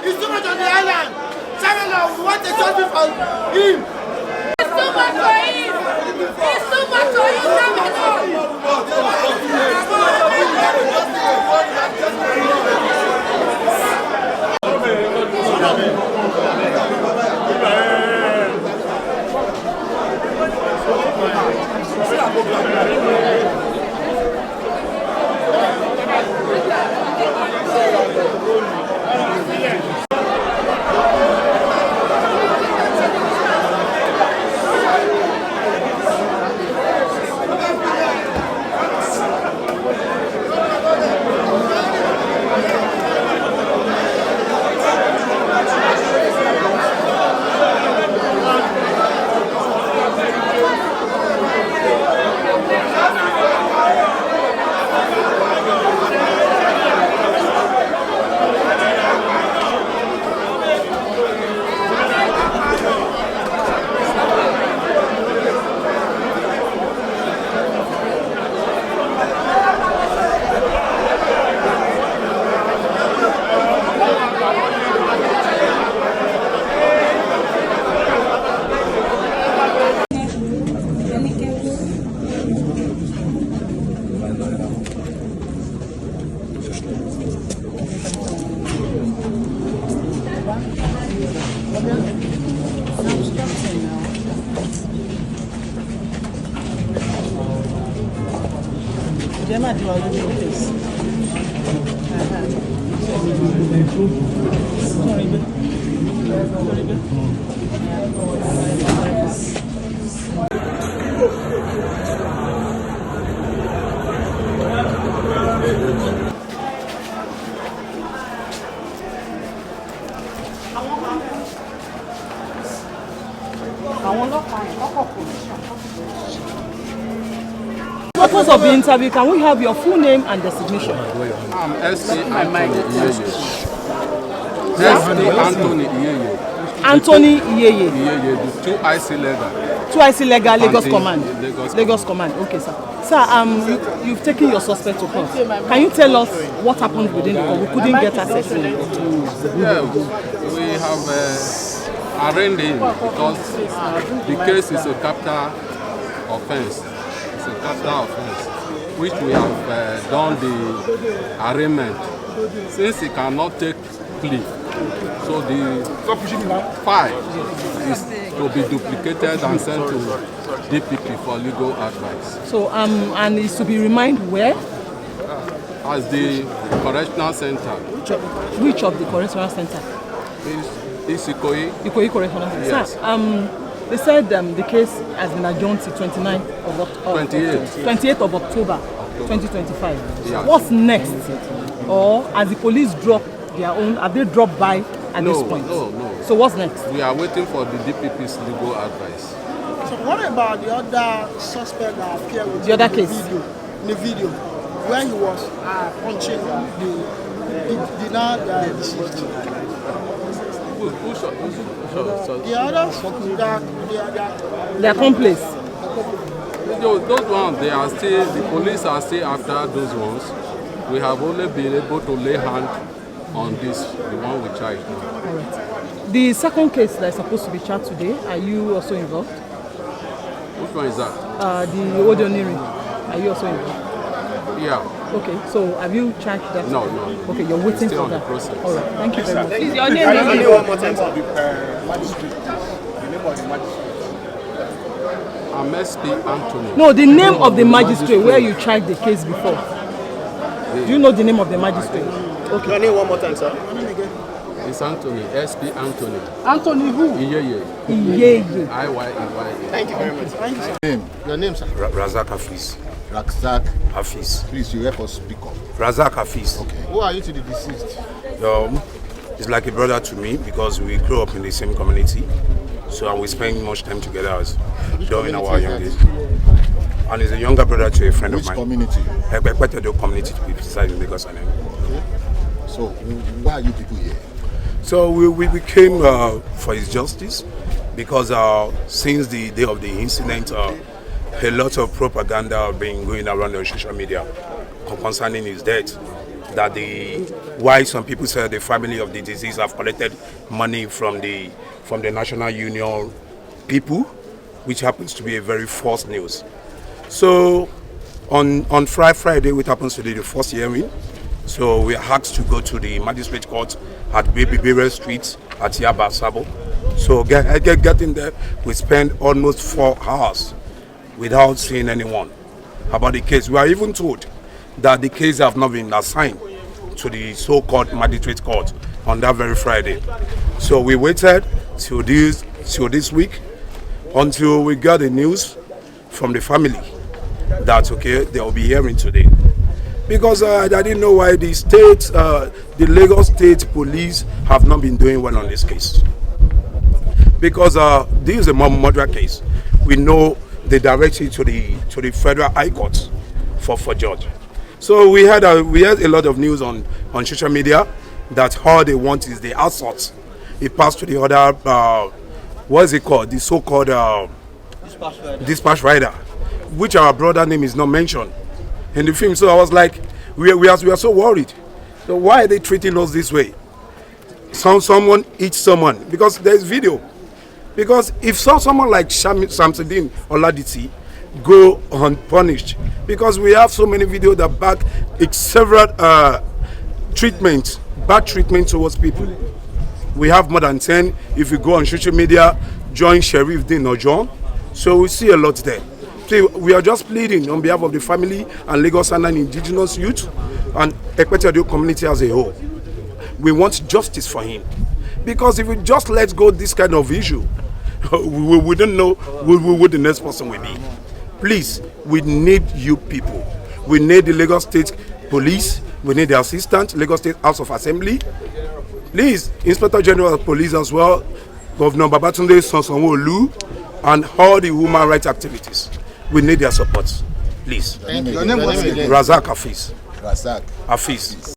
It's too much on the island. Shamelon, we want a justice for him. It's too much for him. It's too much for you, Shamelon. Purpose of the interview, can we have your full name and designation? I'm S.P. Anthony Iyeye. Anthony Iyeye. The 2IC legal. 2IC legal, Lagos Command. Lagos Command. Okay, sir. Sir, you've taken your suspect to court. Can you tell us what happened within the court? We couldn't get access to it. Yeah, we have arraigned him because the case is a capital offense. It's a capital offense, which we have done the arraignment. Since he cannot take plea, so the file is to be duplicated and sent to DPP for legal advice. So, and it's to be remanded where? As the correctional center. Which of the correctional center? It's Ikoyi. Ikoyi Correctional Centre. Yes. Sir, they said the case has been adjourned to 28th of October 2025. Yes. What's next? Or as the police drop their own, have they dropped by at this point? No. So what's next? We are waiting for the DPP's legal advice. So what about the other suspect that appeared with the other case? In the video, where he was punching the deceased? The others, their accomplice. Those ones, the police are still after those ones. We have only been able to lay hand on this, the one we charged now. All right. The second case that is supposed to be charged today, are you also involved? Which one is that? The Odoniri. Are you also involved? Yeah. Okay, so have you charged that? No. Okay, you're waiting still for on that. The process. All right, thank you very much. Is your name one more time? Magistrate. The name of the magistrate. I'm SP Anthony. No, the name of the magistrate where you tried the case before. Do you know the name of the magistrate? Okay. Your name one more time, sir. It's Anthony. SP Anthony. Anthony who? Iyeye. Thank you very much. Thank you, sir. Your name, sir? Razak Hafiz. Razak Hafiz. Please, you help us speak up. Razak Hafiz. Okay. Who are you to the deceased? He's like a brother to me because we grew up in the same community. So and we spend much time together as during our young days. and he's a younger brother to a friend Which of mine. community? Ebute community to be precise in Lagos Island. So why are you people here? So we came for his justice because since the day of the incident, a lot of propaganda have been going around on social media concerning his death. That why some people say the family of the deceased have collected money from the National Union people, which happens to be a very false news. So on Friday, which happens to be the first hearing, so we are asked to go to the Magistrate Court at Baby Burial Street at Yaba Sabo. So getting there, we spent almost 4 hours without seeing anyone about the case. We are even told that the case have not been assigned to the so-called Magistrate Court on that very Friday. So we waited till this week until we got the news from the family that okay, they will be hearing today. Because I didn't know why the Lagos State Police have not been doing well on this case. Because this is a murder case. We know they direct it to the Federal High Court for judge. So we had a lot of news on social media that all they want is the assault. It passed to the other what is it called? The so-called dispatch rider, which our brother name is not mentioned in the film. So I was like, we are so worried. So why are they treating us this way? Someone eats someone because there's video. Because if someone like Samsideen Oladiti go unpunished, because we have so many videos that back several bad treatment towards people. We have more than 10. If you go on social media, join Sheriff Dean or John. So we see a lot there. So we are just pleading on behalf of the family and Lagos Island indigenous youth and Akpoti-Uduaghan community as a whole. We want justice for him. Because if we just let go this kind of issue, we don't know who the next person will be. Please, we need you people. We need the Lagos State Police. We need the assistant, Lagos State House of Assembly. Please, Inspector General of Police as well, Governor Babatunde Sanwo-Olu, and all the human rights activities. We need their support. Please. Your name was Razak Hafiz. Razak Hafiz.